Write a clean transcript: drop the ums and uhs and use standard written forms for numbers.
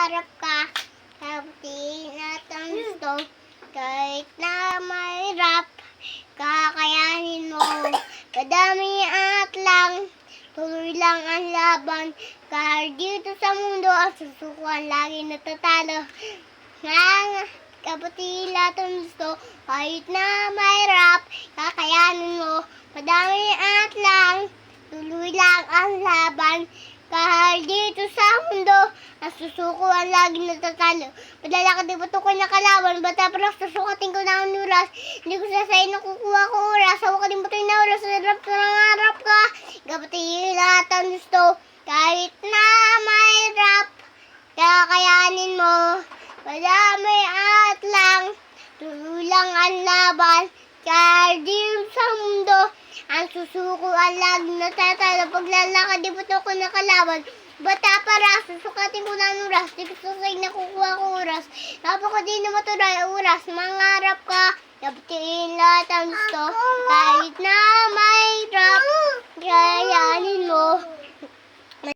mangarap ka, kabutin at ang gusto. Kahit na mahirap, kakayanin mo. Madami at lang, tuloy lang ang laban. Kahit dito sa mundo, ang susukuan lagi natatalo. Kabutin at ang gusto, kahit na mahirap, kakayanin mo. Madami at lang, tuloy lang ang laban. Kahit dito sa mundo, ang susukuan lagi natatalo. Padala ka di ba ito ko nakalaban? Bata pa lang susukatin ko na ang oras. Hindi ko sasayin na kukuha ko oras. Hawa ka din ba ito yung oras? Sarap na nangarap ka. Kabutin lahat ang gusto. Kahit na mahirap, kakayanin mo. Madami at lang, tuloy lang ang laban. Kahit dito sa mundo, ang susukuan lagi natatalo. Paglalakad di ba ito ko nakalaban? Bata para, susukatin ko na ang oras. Di ko sasayin na kukuha ko oras. Napaka di na matuloy oras. Mangarap ka, kabutin lahat ang gusto.